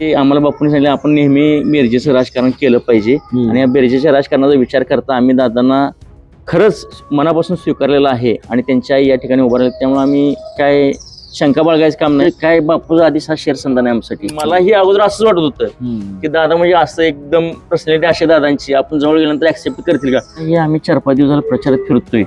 ते आम्हाला बापूंनी सांगितलं आपण नेहमी मिरजेचं राजकारण केलं पाहिजे आणि या मिरजेच्या राजकारणाचा विचार करता आम्ही दादांना खरंच मनापासून स्वीकारलेला आहे आणि त्यांच्या या ठिकाणी उभं राहिलं. त्यामुळे आम्ही काय शंका बाळगायचं काम नाही. काय बापूचा आधीच हा शेरसंधान आहे आमच्यासाठी. मलाही अगोदर असंच वाटत होतं की दादा म्हणजे असं एकदम पर्सनॅलिटी अशा दादांची आपण जवळ गेल्यानंतर ऍक्सेप्ट करतील का. हे आम्ही 4-5 दिवस झाला प्रचारात फिरतोय.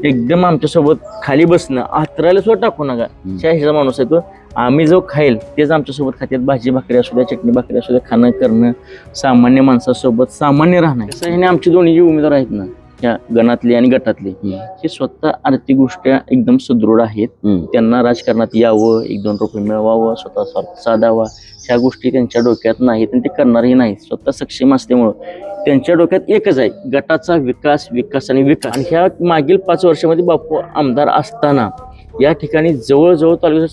एकदम आमच्यासोबत खाली बसणं आतरायला सुद्धा टाकू नका त्या ह्याचा माणूस आहे तो. आम्ही जो खाईल तेच आमच्यासोबत खात्यात. भाजी भाकरी असू द्या, चटणी भाकरी असू द्या, खाणं करणं, सामान्य माणसासोबत सामान्य राहणं. कसं ह्याने आमचे दोन्ही जे उमेदवार आहेत ना या गणातले आणि गटातले हे स्वतः आर्थिकदृष्ट्या एकदम सुदृढ आहेत. त्यांना राजकारणात यावं, 1-2 रुपये मिळवावं, स्वतः स्वार्थ साधावा, ह्या गोष्टी त्यांच्या डोक्यात नाहीत आणि ते करणारही नाहीत. स्वतः सक्षम असल्यामुळं त्यांच्या डोक्यात एकच आहे, गटाचा विकास, विकास आणि विकास. आणि ह्या मागील 5 वर्षामध्ये बापू आमदार असताना या ठिकाणी जवळजवळ तालुक्यात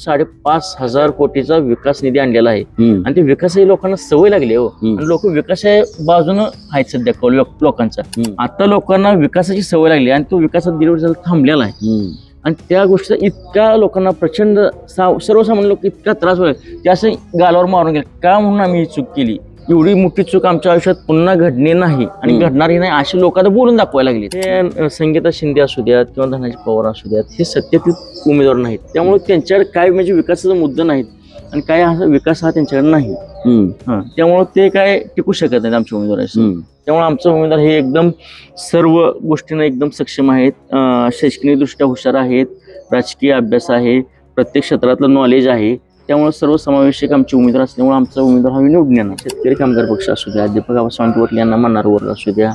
5,500 कोटीचा विकास निधी आणलेला आहे आणि ते विकासही लोकांना सवय लागली हो. आणि लोक विकासाच्या बाजूनं आहेत सध्या कौल लोकांचा. आता लोकांना विकासाची सवय लागली आणि तो विकासात दीड वर्ष थांबलेला आहे आणि त्या गोष्टीचा इतका लोकांना प्रचंड सर्वसामान्य लोक इतका त्रास होईल ते असं गालावर मारून गेले का म्हणून आम्ही ही चूक केली. एवढी मोठी चूक आमच्या आयुष्यात पुन्हा घडणे नाही आणि घडणारही नाही अशी लोकांना बोलून दाखवायला लागली. ते संगीता शिंदे असू द्यात किंवा धनाजी पवार असू द्यात हे सत्तेतील उमेदवार नाहीत. त्यामुळे त्यांच्याकडे काय म्हणजे विकासाचा मुद्दा नाहीत आणि काय हा विकास हा त्यांच्याकडे नाही. त्यामुळे ते काय टिकू शकत नाहीत आमच्या उमेदवाराशी. त्यामुळे आमचे उमेदवार हे एकदम सर्व गोष्टींना एकदम सक्षम आहेत, शैक्षणिक दृष्ट्या हुशार आहेत, राजकीय अभ्यास आहे, प्रत्येक क्षेत्रातलं नॉलेज आहे. त्यामुळे सर्वसमावेशक आमचे उमेदवार असल्यामुळे आमचा उमेदवार हा निवडून येणार. शेतकरी कामगार पक्ष असू द्या, दीपक आबा सावंत यांना म्हणणार वर्ग असू द्या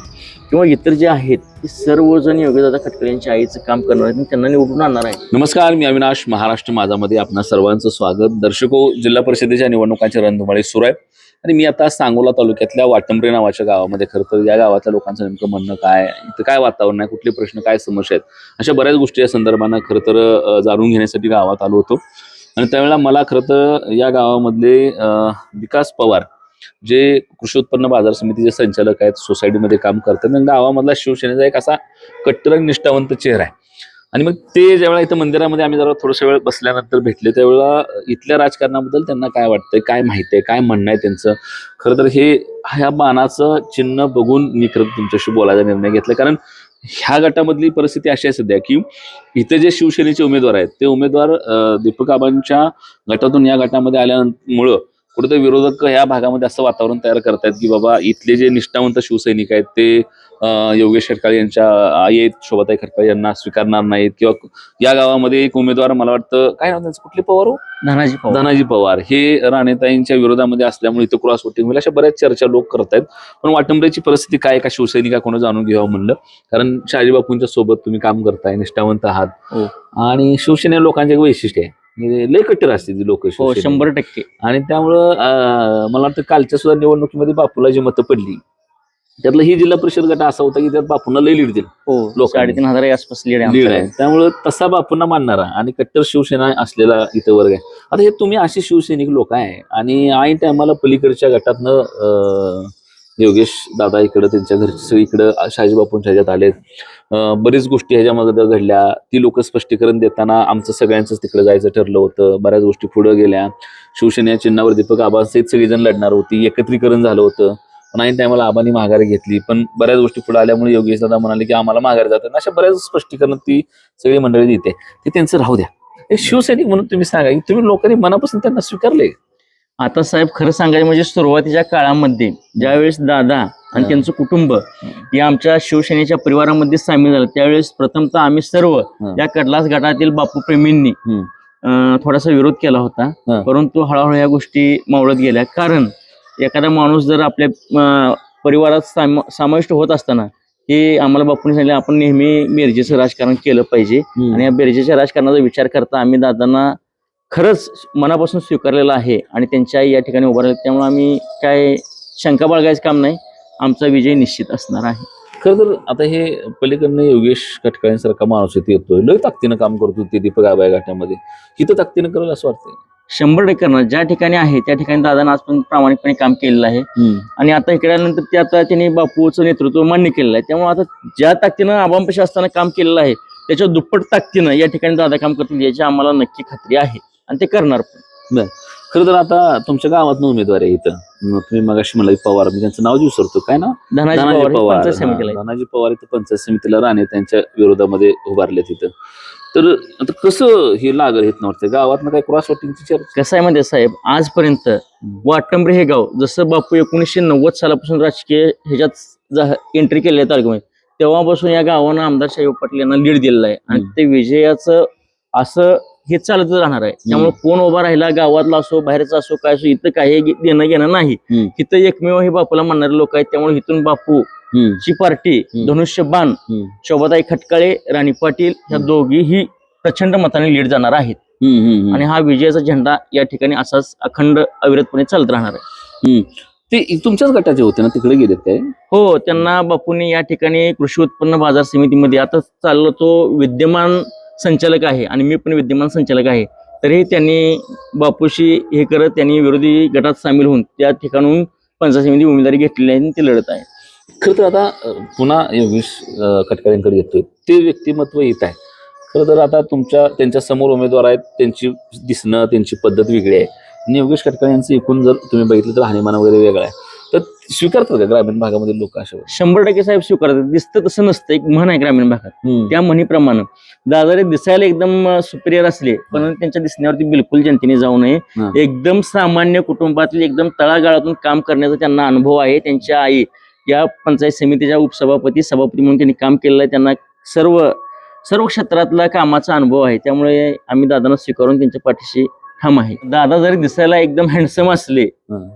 किंवा इतर जे आहेत ते सर्वजण योगीदादा खटकर यांच्या आईचं काम करणार आहेत आणि त्यांना निवडून आणणार आहे. नमस्कार, मी अविनाश. महाराष्ट्र माझामध्ये आपणा सर्वांचं स्वागत. दर्शको, जिल्हा परिषदेच्या निवडणुकांची रणधुमाळी सुरू आहे आणि मी आता सांगोला तालुक्यातल्या वाटंबरे नावाच्या गावामध्ये, खरं तर या गावातल्या लोकांचं नेमकं म्हणणं काय, इथं काय वातावरण आहे, कुठले प्रश्न, काय समस्या आहेत, अशा बऱ्याच गोष्टी या संदर्भानं खरं तर जाणून घेण्यासाठी गावात आलो होतो. आणि त्यावेळेला मला खरं तर या गावामधले विकास पवार जे कृषी उत्पन्न बाजार समितीचे संचालक आहेत, सोसायटीमध्ये काम करतात, आणि गावामधला शिवसेनेचा एक असा कट्टर निष्ठावंत चेहरा आहे. आणि मग ते ज्यावेळेला इथं मंदिरामध्ये आम्ही जरा थोडासा वेळ बसल्यानंतर भेटले त्यावेळेला इथल्या राजकारणाबद्दल त्यांना काय वाटतंय, काय माहिती आहे, काय म्हणणं आहे त्यांचं. खरं तर हे ह्या बाणाचं चिन्ह बघून मी खरं तुमच्याशी बोलायचा निर्णय घेतला. कारण ह्या गटामधली परिस्थिती अशी आहे सध्या की इथे जे शिवसेनेचे उमेदवार आहेत ते उमेदवार दीपक आबांच्या गटातून या गटामध्ये आल्यामुळं कुठेतरी विरोधक ह्या भागामध्ये असं वातावरण तयार करतायत की बाबा इथले जे निष्ठावंत शिवसैनिक आहेत ते योगेश खटकाळे यांच्या आई आहेत शोभाताई खटकाळे यांना स्वीकारणार नाहीत, किंवा या गावामध्ये एक उमेदवार, मला वाटतं काय नाव त्यांचं, कुठले पवार हो, धनाजी पवार, हे राणेताईंच्या विरोधामध्ये असल्यामुळे इथं क्रॉस वोटिंग होईल, अशा बऱ्याच चर्चा लोक करतायत. पण वाटंबरेची परिस्थिती काय, का शिवसैनिका कोण जाणून घ्यावं म्हणलं. कारण शहाजी बापूंच्या सोबत तुम्ही काम करताय, निष्ठावंत आहात आणि शिवसेने लोकांचे एक वैशिष्ट्य आहे, लय कट्टर असते ती लोक 100%. आणि त्यामुळं मला वाटतं कालच्या सुद्धा निवडणुकीमध्ये बापूला जी मतं पडली त्यातलं ही जिल्हा परिषद गट असा होता की त्यात बापूंना लय लीड दिली. लोक 3,500 आसपास लीड आहे. त्यामुळं तसा बापूंना मानणारा आणि कट्टर शिवसेना असलेला इथं वर्ग आहे. आता हे तुम्ही असे शिवसैनिक लोक आहे आणि ऐन टायमाला पलीकडच्या गटातनं योगेश दादा इकडं त्यांच्या घरचे सगळी इकडं शहाजी बापूंच्या ह्याच्यात आलेत. बरीच गोष्टी ह्याच्यामध्ये घडल्या. ती लोक स्पष्टीकरण देताना आमचं सगळ्यांचंच तिकडे जायचं ठरलं होतं. बऱ्याच गोष्टी पुढे गेल्या. शिवसेने चिन्हावर दीपक आबांसहित सगळीजण लढणार होती. एकत्रीकरण झालं होतं. पण ऐन टायमाला आबांनी माघार घेतली. पण बऱ्याच गोष्टी पुढे आल्यामुळे योगेश दादा म्हणाले की आम्हाला माघार जातं. अशा बऱ्याच स्पष्टीकरण ती सगळी मंडळी देते. ते त्यांचं राहू द्या. हे शिवसैनिक म्हणून तुम्ही सांगा की तुम्ही लोकांनी मनापासून त्यांना स्वीकारले. आता साहेब खरं सांगायचं म्हणजे सुरुवातीच्या काळामध्ये ज्यावेळेस दादा आणि त्यांचं कुटुंब या आमच्या शिवसेनेच्या परिवारामध्ये सामील झालं त्यावेळेस प्रथमतः आम्ही सर्व या कडलास गटातील बापू प्रेमींनी थोडासा विरोध केला होता. परंतु हळूहळू या गोष्टी मावळत गेल्या. कारण एखादा माणूस जर आपल्या परिवारात समाविष्ट होत असताना हे आम्हाला बापूंनी सांगितलं आपण नेहमी मिरजेचं राजकारण केलं पाहिजे आणि या मिरजेच्या राजकारणाचा विचार करता आम्ही दादांना खरंच मनापासून स्वीकारलेला आहे आणि त्यांच्या या ठिकाणी उभं राहिलं. त्यामुळे आम्ही काय शंका बाळगायचं काम नाही. आमचा विजय निश्चित असणार आहे. खरं तर आता हे पलीकडनं योगेश खटकाळ्यांसारखा माणूस इथे येतोय, लय ताकदीनं काम करतो ते दीपक आबा गटामध्ये, इथं ताकदीनं करेल असं वाटतंय. 100% करणार. ज्या ठिकाणी आहे त्या ठिकाणी दादांना आजपर्यंत प्रामाणिकपणे काम केलेलं आहे आणि आता इकडे आल्यानंतर ते आता त्यांनी बापूचं नेतृत्व मान्य केलेलं आहे. त्यामुळे आता ज्या ताकदीनं आबांपाशी असताना काम केलेलं आहे त्याच्या दुप्पट ताकदीनं या ठिकाणी दादा काम करतील याची आम्हाला नक्की खात्री आहे आणि ते करणार पण. खरं तर आता तुमच्या गावात उमेदवार आहे इथं. मग तुम्ही मगाशी म्हणला की पवार, मी त्यांचं नाव विसरतो, काय ना, धनाजी धनाजी पवार हे पवार. पंचायत समितीला आहेत. धनाजी पवार इथं पंचायत समितीला राणे त्यांच्या विरोधामध्ये उभारले तिथं. तर आता कसं हे लागल हेत नव्हतं गावात काही क्रॉस वोटिंगची चर्चा? कसं आहे माहिती आहे साहेब, आजपर्यंत वाटंबरे हे गाव जसं बापू 1990 सालापासून राजकीय ह्याच्यात एंट्री केली आहे तालुक्यामध्ये, तेव्हापासून या गावानं आमदार शाहू पाटील यांना लीड दिलेलं आहे आणि ते विजयाचं असं हे चालतच राहणार आहे. त्यामुळे कोण उभा राहिला, गावातला असो बाहेरचा असो काय असो, इथं काही देणं घेणं नाही. इथं एकमेव हे बापूला म्हणणारे लोक आहेत. त्यामुळे इथून बापू ची पार्टी धनुष्यबाण, शोभाताई खटकाळे, राणी पाटील ह्या दोघीही प्रचंड मताने लीड जाणार आहेत. आणि हा विजयाचा झेंडा या ठिकाणी असाच अखंड अविरतपणे चालत राहणार आहे. ते तुमच्याच गटाचे होते ना, तिकडे गेलेत काय? हो, त्यांना बापूंनी या ठिकाणी कृषी उत्पन्न बाजार समितीमध्ये आता चाललो, तो विद्यमान संचालक आहे आणि मी पण विद्यमान संचालक आहे. तरी त्यांनी बापूशी हे करत त्यांनी विरोधी गटात सामील होऊन त्या ठिकाणून पंचायत समिती उमेदवारी घेतलेली आहे आणि ते लढत आहे. खरं तर आता पुन्हा योगेश खटकाळेंकडे येतोय, ते व्यक्तिमत्व येत आहे. खरं तर आता त्यांच्या समोर उमेदवार आहेत, त्यांची दिसणं त्यांची पद्धत वेगळी आहे आणि योगेश खटकाळे यांचं एकूण जर तुम्ही बघितलं तर राहणीमान वगैरे वेगळा आहे. तर स्वीकारतात का ग्रामीण भागामध्ये लोक अशा? 100% साहेब स्वीकारतात. दिसतं तसं नसतं. एक म्हण आहे ग्रामीण भागात, त्या म्हणीप्रमाणे दादारे दिसायला एकदम सुपिरियर असले पण त्यांच्या दिसण्यावरती बिलकुल जनतेने जाऊ नये. एकदम सामान्य कुटुंबातील एकदम तळागाळातून काम करण्याचा त्यांना अनुभव आहे. त्यांच्या आई या पंचायत समितीच्या उपसभापती सभापती म्हणून त्यांनी काम केलेलं आहे. त्यांना सर्व क्षेत्रातला कामाचा अनुभव आहे. त्यामुळे आम्ही दादांना स्वीकारून त्यांच्या पाठीशी ठाम आहे. दादा जरी दिसायला एकदम हँडसम असले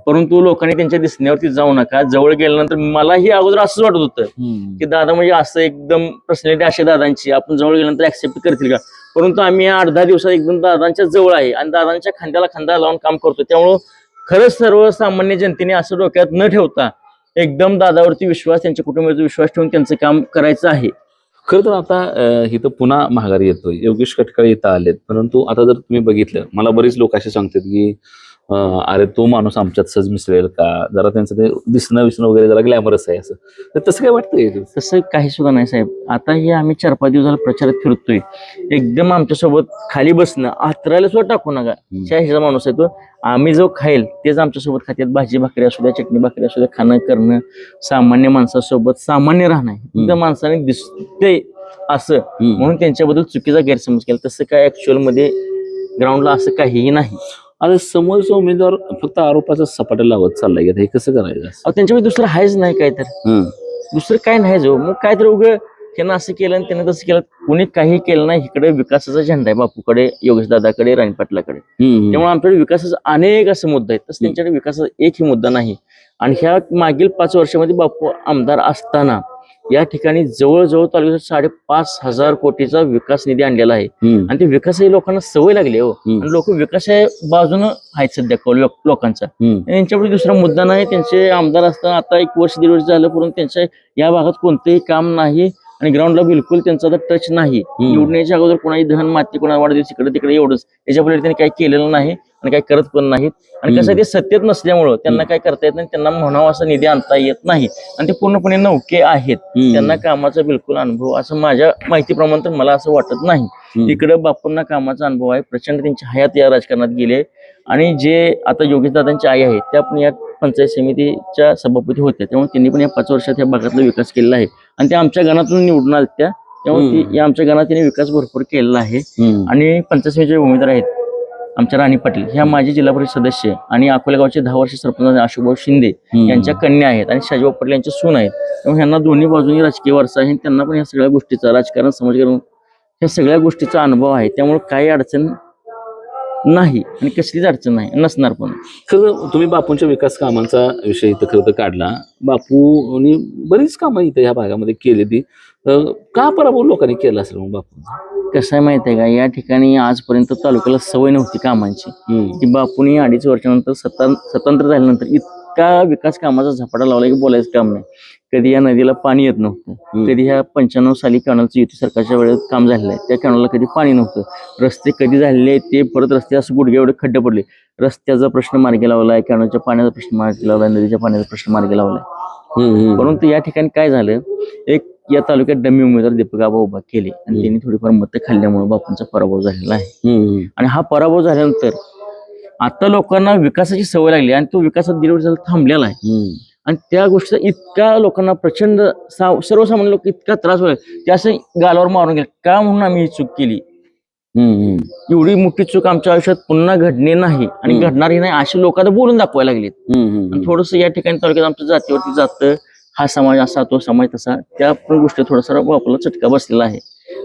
परंतु लोकांनी त्यांच्या दिसण्यावरती जाऊ नका. जवळ गेल्यानंतर मलाही अगोदर असंच वाटत होतं की दादा म्हणजे असं एकदम पर्सनॅलिटी अशा दादांची आपण जवळ गेल्यानंतर ऍक्सेप्ट करतील का, परंतु आम्ही 8-10 दिवसात एकदम दादांच्या जवळ आहे आणि दादांच्या खांद्याला खांदा लावून काम करतो. त्यामुळं खरंच सर्वसामान्य जनतेने असं डोक्यात न ठेवता एकदम दादावरती विश्वास, त्यांच्या कुटुंबावरती विश्वास ठेवून त्यांचं काम करायचं आहे. खरं तर आता इथं पुन्हा महागारी येतोय, योगेश खटकाळे इथं आलेत, परंतु आता जर तुम्ही बघितलं, मला बरीच लोक असे सांगतात की अरे तो माणूस आमच्यात सहज मिसळेल का, जरा त्यांचं ते दिसणं वगैरे जरा ग्लॅमरस आहे असं. तर तसं काय वाटतंय? तसं काही सुद्धा नाही साहेब. आता हे आम्ही 4-5 दिवस झाला प्रचारात फिरतोय, एकदम आमच्यासोबत खाली बसणं, हातरायला सुद्धा टाकू नका ह्याचा माणूस आहे तो. आम्ही जो खाईल तेच आमच्यासोबत खात्यात, भाजी भाकरी असू द्या, चटणी भाकरी असू द्या, खाणं करणं, सामान्य माणसासोबत सामान्य राहणं. त्या माणसाने दिसते असं म्हणून त्यांच्याबद्दल चुकीचा गैरसमज केला. तसं काय ऍक्च्युअल मध्ये ग्राउंडला असं काहीही नाही. आता समोरचा उमेदवार फक्त आरोपाचा सपाटा लावत चाललाय, हे कसं करायचं? त्यांच्याकडे दुसरं आहेच नाही, काय तर दुसरं काय नाही. जो मग काय तर उगं त्यानं असं केलं आणि त्यानं तसं केलं, कोणी काही केलं नाही. इकडे विकासाचा झेंडा आहे बापूकडे, योगेश दादाकडे, राणी पाटलाकडे. त्यामुळे आमच्याकडे विकासाचा अनेक असे मुद्दे आहेत, तसं त्यांच्याकडे विकासाचा एकही मुद्दा नाही. आणि ह्या मागील 5 वर्षामध्ये बापू आमदार असताना या ठिकाणी जवळजवळ तालुक्यात 5,500 कोटीचा विकास निधी आणलेला आहे. आणि ते विकासही लोकांना सवय लागली हो, आणि लोक विकासाच्या बाजूनं आहेत सध्या लोकांचा. यांच्यापुढे दुसरा मुद्दा नाही. त्यांचे आमदार असताना आता 1 वर्ष 1.5 वर्ष झालं, परंतु त्यांच्या या भागात कोणतेही काम नाही आणि ग्राउंडला बिलकुल त्यांचा टच नाही. निवडण्याच्या अगोदर कोणाची धन माती, कोणा वाढदिवस, इकडे तिकडे एवढंच. याच्यापुढे त्यांनी काही केलेलं नाही आणि काही करत पण नाहीत. आणि कसं ते सत्तेत नसल्यामुळं त्यांना काय करता येत नाही, त्यांना म्हणावं असं निधी आणता येत नाही आणि ते पूर्णपणे नौके आहेत. त्यांना कामाचा बिलकुल अनुभव असं माझ्या माहितीप्रमाणे तर मला असं वाटत नाही. इकडं बापूंना कामाचा अनुभव आहे, प्रचंड त्यांची हयात या राजकारणात गेले. आणि जे आता योगेश दादांची आई आहे त्या पण या पंचायत समितीच्या सभापती होत्या, त्यामुळे त्यांनी पण या 5 वर्षात या भागातला विकास केलेला आहे आणि त्या आमच्या गणातून निवडून आल्या. त्यामुळे या आमच्या गणात त्यांनी विकास भरपूर केलेला आहे. आणि पंचायत समितीचे उमेदवार आहेत आमच्या राणी पाटील, ह्या माजी जिल्हा परिषद सदस्य आणि अकोले गावचे 10 वर्ष सरपंच अशोकभाऊ शिंदे यांच्या कन्या आहेत आणि शाजीभाऊ पाटील यांचे सून आहेत. त्यामुळे ह्यांना दोन्ही बाजूनी राजकीय वारसा आहे. त्यांना पण या सगळ्या गोष्टीचा, राजकारण, समाजकारण, ह्या सगळ्या गोष्टीचा अनुभव आहे. त्यामुळे काही अडचण नाही आणि कसलीच अडचण नाही, नसणार पण. खरं तुम्ही बापूंच्या विकास कामांचा विषय इथं खरं तर काढला. बापूंनी बरीच कामं इथं ह्या भागामध्ये केली. ती का पराभव लोकांनी केला असेल मग बापू? कसं आहे माहिती आहे का, या ठिकाणी आजपर्यंत तालुक्याला सवय नव्हती कामांची. की बापूंनी 2.5 वर्षानंतर स्वतंत्र झाल्यानंतर इतका विकास कामाचा झपाटा लावला की बोलायचं काम नाही. कधी या नदीला पाणी येत नव्हतं, कधी ह्या 95 साली कॅनलचं युती सरकारच्या वेळेत काम झालेलं आहे, त्या कॅनलला कधी पाणी नव्हतं. रस्ते कधी झालेले ते परत रस्ते असं गुडघे एवढे खड्डे पडले. रस्त्याचा प्रश्न मार्गी लावलाय, कॅनलच्या पाण्याचा प्रश्न मार्गी लावलाय, नदीच्या पाण्याचा प्रश्न मार्गी लावलाय. परंतु या ठिकाणी काय झालं, एक या तालुक्यात डमी उमेदवार दीपक आबा उभा केले आणि त्यांनी थोडीफार मतं खाल्ल्यामुळे बापूंचा पराभव झालेला आहे. आणि हा पराभव झाल्यानंतर आता लोकांना विकासाची सवय लागली आणि तो विकासात दीड वर्ष थांबलेला आहे आणि त्या गोष्टीचा इतका लोकांना प्रचंड सर्वसामान्य लोक इतका त्रास होईल ते असं गालावर मारून गेले का म्हणून आम्ही ही चूक केली. एवढी मोठी चूक आमच्या आयुष्यात पुन्हा घडणे नाही आणि घडणारही नाही अशी लोक आता बोलून दाखवायला लागलीत. थोडस या ठिकाणी तालुक्यात आमच्या जातीवरती जातं हा समाज असा तो समाज तसा त्या पण गोष्टी थोडासा आपला चटका बसलेला आहे.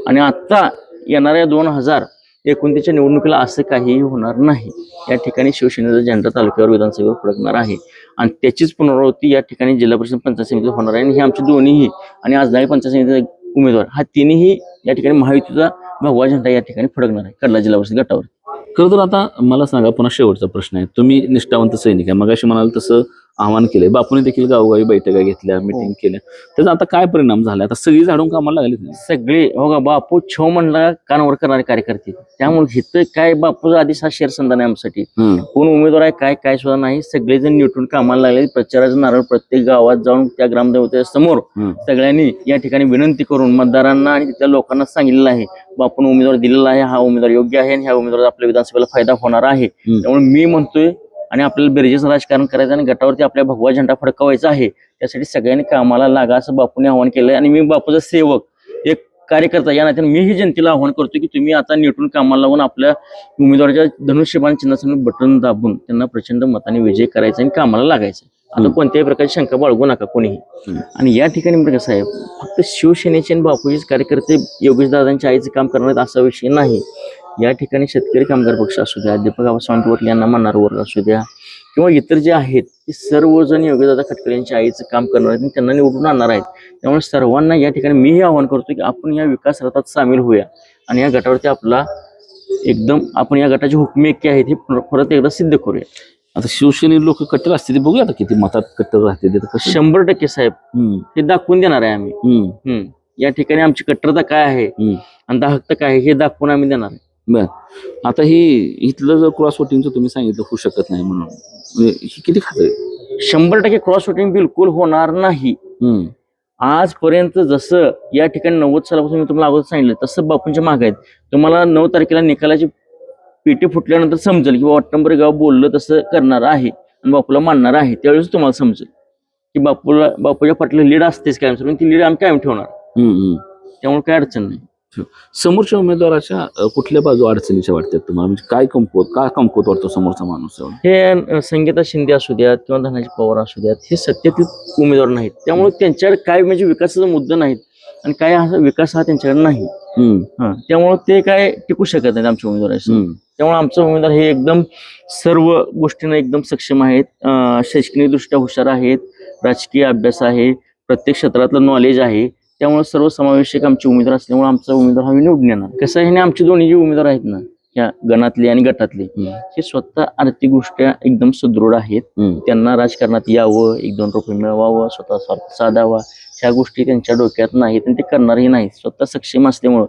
आणि आता येणाऱ्या 2029च्या निवडणुकीला असं काहीही होणार नाही. या ठिकाणी शिवसेनेचा झेंडा तालुक्यावर विधानसभेवर फडकणार आहे आणि त्याचीच पुनरावृत्ती या ठिकाणी जिल्हा परिषद पंचायत समितीत होणार आहे. आणि हे आमचे दोन्हीही आणि आजनाळी पंचायत समितीचे उमेदवार हा तिन्ही या ठिकाणी महायुतीचा भगवा झेंडा या ठिकाणी फडकणार आहे कडला जिल्हा परिषद गटावर. खरं तर आता मला सांगा पुन्हा शेवटचा प्रश्न आहे. तुम्ही निष्ठावंत सैनिक आहे मगाशी म्हणाल तसं आव्हान केलंय बापूने देखील गावोगावी बैठका घेतल्या मिटिंग केल्या त्याचा आता काय परिणाम झाला. आता सगळी झाडून कामाला लागली सगळे हो का बापू छो म्हणला कानावर करणारे कार्यकर्ते त्यामुळे इथं काय बापूचा आधीच हा शेअर संधान आहे आमच्यासाठी. कोण उमेदवार आहे काय काय सुद्धा नाही सगळेजण निवडून कामाला लागले. प्रचाराचं नारळ प्रत्येक गावात जाऊन त्या ग्रामदेवतेच्या समोर सगळ्यांनी या ठिकाणी विनंती करून मतदारांना आणि तिथल्या लोकांना सांगितलेलं आहे बापून उमेदवार दिलेला आहे हा उमेदवार योग्य आहे आणि ह्या उमेदवाराचा आपल्या विधानसभेला फायदा होणार आहे. त्यामुळे मी म्हणतोय आणि आपल्याला बेरजेचं राजकारण करायचं आणि गटावरती आपल्या भगवा झेंडा फडकवायचा आहे त्यासाठी सगळ्यांनी कामाला लागा असं बापूने आवाहन केलंय. आणि मी बापूचा सेवक एक कार्यकर्ता या नात्याने मीही जनतेला आवाहन करतो की तुम्ही आता निवडून कामाला लावून आपल्या उमेदवाराच्या धनुष्यबाण चिन्हासमोर बटन दाबून त्यांना प्रचंड मताने विजय करायचा आणि कामाला लागायचं. आता कोणत्याही प्रकारची शंका बाळगू नका कोणीही. आणि या ठिकाणी कसं आहे फक्त शिवसेनेचे आणि बापूचेच कार्यकर्ते योगेश दादांच्या आईचं काम करणार आहेत असा विषय नाही. या ठिकाणी शेतकरी कामगार पक्ष असू द्या दीपक आबा सावंत यांना मानणारा वर्ग असू द्या किंवा इतर जे आहेत ते सर्वजण योगेशदादा खटकर यांच्या आईचं काम करणार आहेत आणि त्यांना निवडून आणणार आहेत. त्यामुळे सर्वांना या ठिकाणी मीही आवाहन करतो की आपण या विकास रथात सामील होऊया आणि या गटावरती आपला एकदम आपण या गटाची हुकमी एक्के आहेत हे परत एकदा सिद्ध करूया. आता शिवसेने लोक कट्टर असते ते बघूया आता किती मतात कट्टर राहते 100% साहेब हे दाखवून देणार आहे आम्ही. या ठिकाणी आमची कट्टरता काय आहे आणि दाहकता काय आहे हे दाखवून आम्ही देणार आहे. बर आता ही इथलं जर क्रॉस वोटिंगचं तुम्ही सांगितलं होऊ शकत नाही म्हणून ही किती खात्री 100% क्रॉस वोटिंग बिलकुल होणार नाही. आजपर्यंत जसं या ठिकाणी 90 सालापासून मी तुम्हाला अगोदर सांगितलं तसं बापूंच्या मागे आहेत. तुम्हाला 9 तारखेला निकालाची पेटी फुटल्यानंतर समजेल की वाटंबरे गाव बोललं तसं करणार आहे आणि बापूला मानणार आहे त्यावेळेस तुम्हाला समजेल की बापूच्या पाटला लीड असतेच कायम सर ती लीड आम्ही कायम ठेवणार. त्यामुळे काय अडचण नाही. समोरच्या उमेदवाराच्या कुठल्या बाजू अडचणीच्या वाटतात तुम्हाला म्हणजे काय कमकुवत वाटतो समोरचा माणूस. हे संगीता शिंदे असू द्यात किंवा धनाजी पवार असू द्यात हे सत्तेतील उमेदवार नाहीत त्यामुळे त्यांच्याकडे काय म्हणजे विकासाचा मुद्दा नाहीत आणि काय विकास हा त्यांच्याकडे नाही. त्यामुळे ते काय टिकू शकत नाहीत आमच्या उमेदवाराशी. त्यामुळे आमचा उमेदवार हे एकदम सर्व गोष्टींना एकदम सक्षम आहेत शैक्षणिक दृष्ट्या हुशार आहेत राजकीय अभ्यास आहे प्रत्येक क्षेत्रातलं नॉलेज आहे. त्यामुळे सर्व समावेशक आमचे उमेदवार असल्यामुळे आमचा उमेदवार हा निवडून येणार. कसं आहे आमचे दोन्ही जे उमेदवार आहेत ना या गणातले आणि गटातले हे स्वतः आर्थिकदृष्ट्या एकदम सुदृढ आहेत. त्यांना राजकारणात यावं 1-2 रुपये मिळवावं स्वतः स्वार्थ साधावा ह्या गोष्टी त्यांच्या डोक्यात नाहीत आणि ते करणारही नाहीत. स्वतः सक्षम असल्यामुळं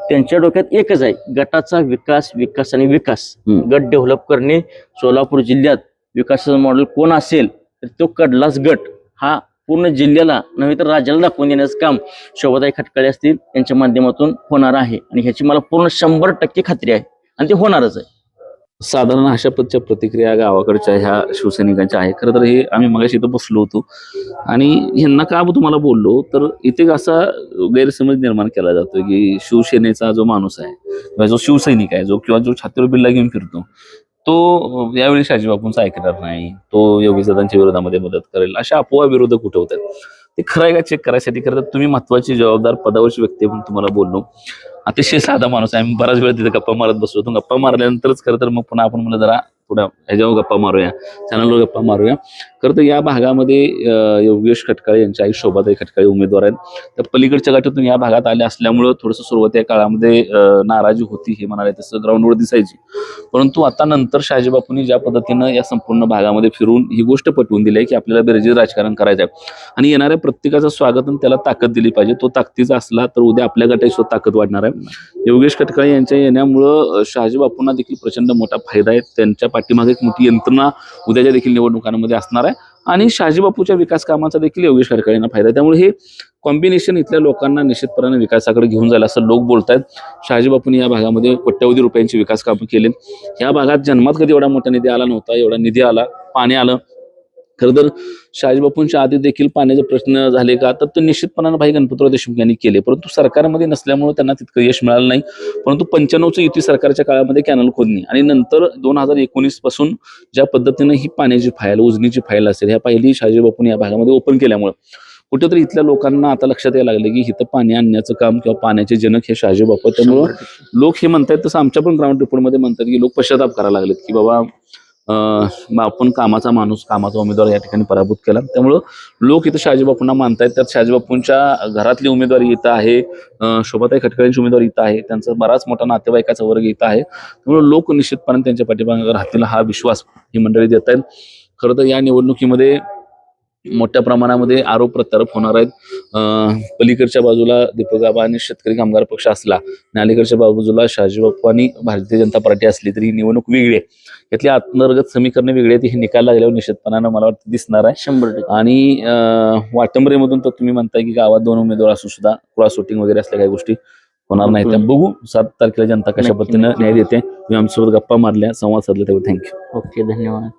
त्यांच्या डोक्यात एकच आहे गटाचा विकास विकास आणि विकास. गट डेव्हलप करणे. सोलापूर जिल्ह्यात विकासाचं मॉडेल कोण असेल तर तो कडलाच गट हा पूर्ण जिल्ह्याला नव्हे तर राज्याला दाखवून देण्याचं काम शोभाताई खटकाळे असतील यांच्या माध्यमातून होणार आहे आणि ह्याची मला पूर्ण 100% खात्री आहे आणि ते होणारच आहे. साधारण अशा पद्धतीच्या प्रतिक्रिया गावाकडच्या ह्या शिवसैनिकांच्या आहे. खरं तर हे आम्ही मगाशी इथं बसलो होतो आणि ह्यांना का तुम्हाला बोललो तर इथे असा गैरसमज निर्माण केला जातो की शिवसेनेचा जो माणूस आहे किंवा जो शिवसैनिक आहे किंवा जो छातीवर बिल्ला घेऊन फिरतो तो यावेळी शाजीबापूंचा ऐकणार नाही तो योगेशदादांच्या विरोधामध्ये मदत करेल अशा अफवा विरोधक उठवतात. ते खरं आहे का चेक करायसाठी खरं तर तुम्ही महत्वाची जबाबदार पदावरची व्यक्ती म्हणून तुम्हाला बोललो. अतिशय साधा माणूस आहे. बराच वेळ तिथे गप्पा मारत बसलो होतो. गप्पा मारल्यानंतरच खरं तर मग पुन्हा आपण मला जरा थोडा ह्याच्यावर गप्पा मारूया चॅनलवर गप्पा मारूया. खरं तर या भागामध्ये योगेश खटकाळे यांच्या आई शोभाताई खटकाळे उमेदवार आहेत. त्या पलीकडच्या गटातून या भागात आले असल्यामुळं थोडंसं सुरुवातीच्या काळामध्ये नाराजी होती हे म्हणाले तसं ग्राउंडवर दिसायची. परंतु आता नंतर शहाजीबापूंनी ज्या पद्धतीनं या संपूर्ण भागामध्ये फिरून ही गोष्ट पटवून दिली आहे की आपल्याला बेरजेचं राजकारण करायचं आहे आणि येणाऱ्या प्रत्येकाचं स्वागत आणि त्याला ताकद दिली पाहिजे. तो ताकदीचा असला तर उद्या आपल्या गटाची सुद्धा ताकद वाढणार आहे. योगेश खटकाळे यांच्या येण्यामुळं शहाजीबापूंना देखील प्रचंड मोठा फायदा आहे. त्यांच्या पाठीमागे एक मोठी यंत्रणा उद्याच्या देखील निवडणुकांमध्ये असणार आहे. आहे आणि शहाजी बापूच्या विकास कामाचा देखील योगेश खडकळेंना फायदा आहे. त्यामुळे हे कॉम्बिनेशन इथल्या लोकांना निश्चितपणे विकासाकडे घेऊन जाईल असं लोक बोलतायत. शहाजी बापूंनी या भागामध्ये कोट्यवधी रुपयांची विकास कामं केली. या भागात जन्मात कधी एवढा मोठा निधी आला नव्हता, एवढा निधी आला, पाणी आलं. खरं तर शहाजी बापूंच्या आधी देखील पाण्याचे प्रश्न झाले का, तर ते निश्चितपणानं भाई गणपतराव देशमुख यांनी केले, परंतु सरकारमध्ये नसल्यामुळे त्यांना तितकं यश मिळालं नाही. परंतु 95चं युती सरकारच्या काळामध्ये कॅनल खोदणी आणि नंतर 2019 पासून ज्या पद्धतीनं ही पाण्याची फाईल, उजनीची फाईल असेल, ह्या पहिली शहाजी बापूंनी या भागामध्ये ओपन केल्यामुळे कुठेतरी इथल्या लोकांना आता लक्षात यायला लागलं की इथं पाणी आणण्याचं काम किंवा पाण्याचे जनक हे शहाजी बापू. त्यामुळं लोक हे म्हणतात, तसं आमच्या पण ग्राउंड रिपोर्टमध्ये म्हणतात की लोक पश्चाताप करायला लागलेत की बाबा आपण कामाचा माणूस, कामाचा उमेदवार या ठिकाणी पराभूत केला. त्यामुळं लोक इथं शहाजी बापूंना मानतायत. त्यात शहाजी बापूंच्या घरातली उमेदवारी इथं आहे, शोभाताई खटकळेंची उमेदवारी इथं आहे, त्यांचा बराच मोठा नातेवाईकाचा वर्ग इथं आहे. त्यामुळे लोक निश्चितपणे त्यांच्या पाठीमागे राहतील हा विश्वास ही मंडळी देत आहेत. खरं तर या निवडणुकीमध्ये मोठ्या प्रमाणामध्ये आरोप प्रत्यारोप होणार आहेत. पलीकडच्या बाजूला दीपक आबा आणि शेतकरी कामगार पक्ष असला आणि अलीकडच्या बाजूला शहाजी बापू आणि भारतीय जनता पार्टी असली तरी ही निवडणूक वेगळी आहे. यातली अंतर्गत समीकरणे वेगळी आहेत. हे निकाल लागल्यावर निश्चितपणानं मला वाटतं दिसणार आहे 100%. आणि वाटंबरेमधून तर तुम्ही म्हणताय की गावात 2 उमेदवार असून सुद्धा क्रॉस वोटिंग वगैरे असल्या काही गोष्टी होणार नाही. त्या बघू 7 तारखेला जनता कशा पद्धतीनं न्याय देते. तुम्ही आमच्यासोबत गप्पा मारल्या, संवाद साधला, त्यावर थँक्यू. ओके, धन्यवाद.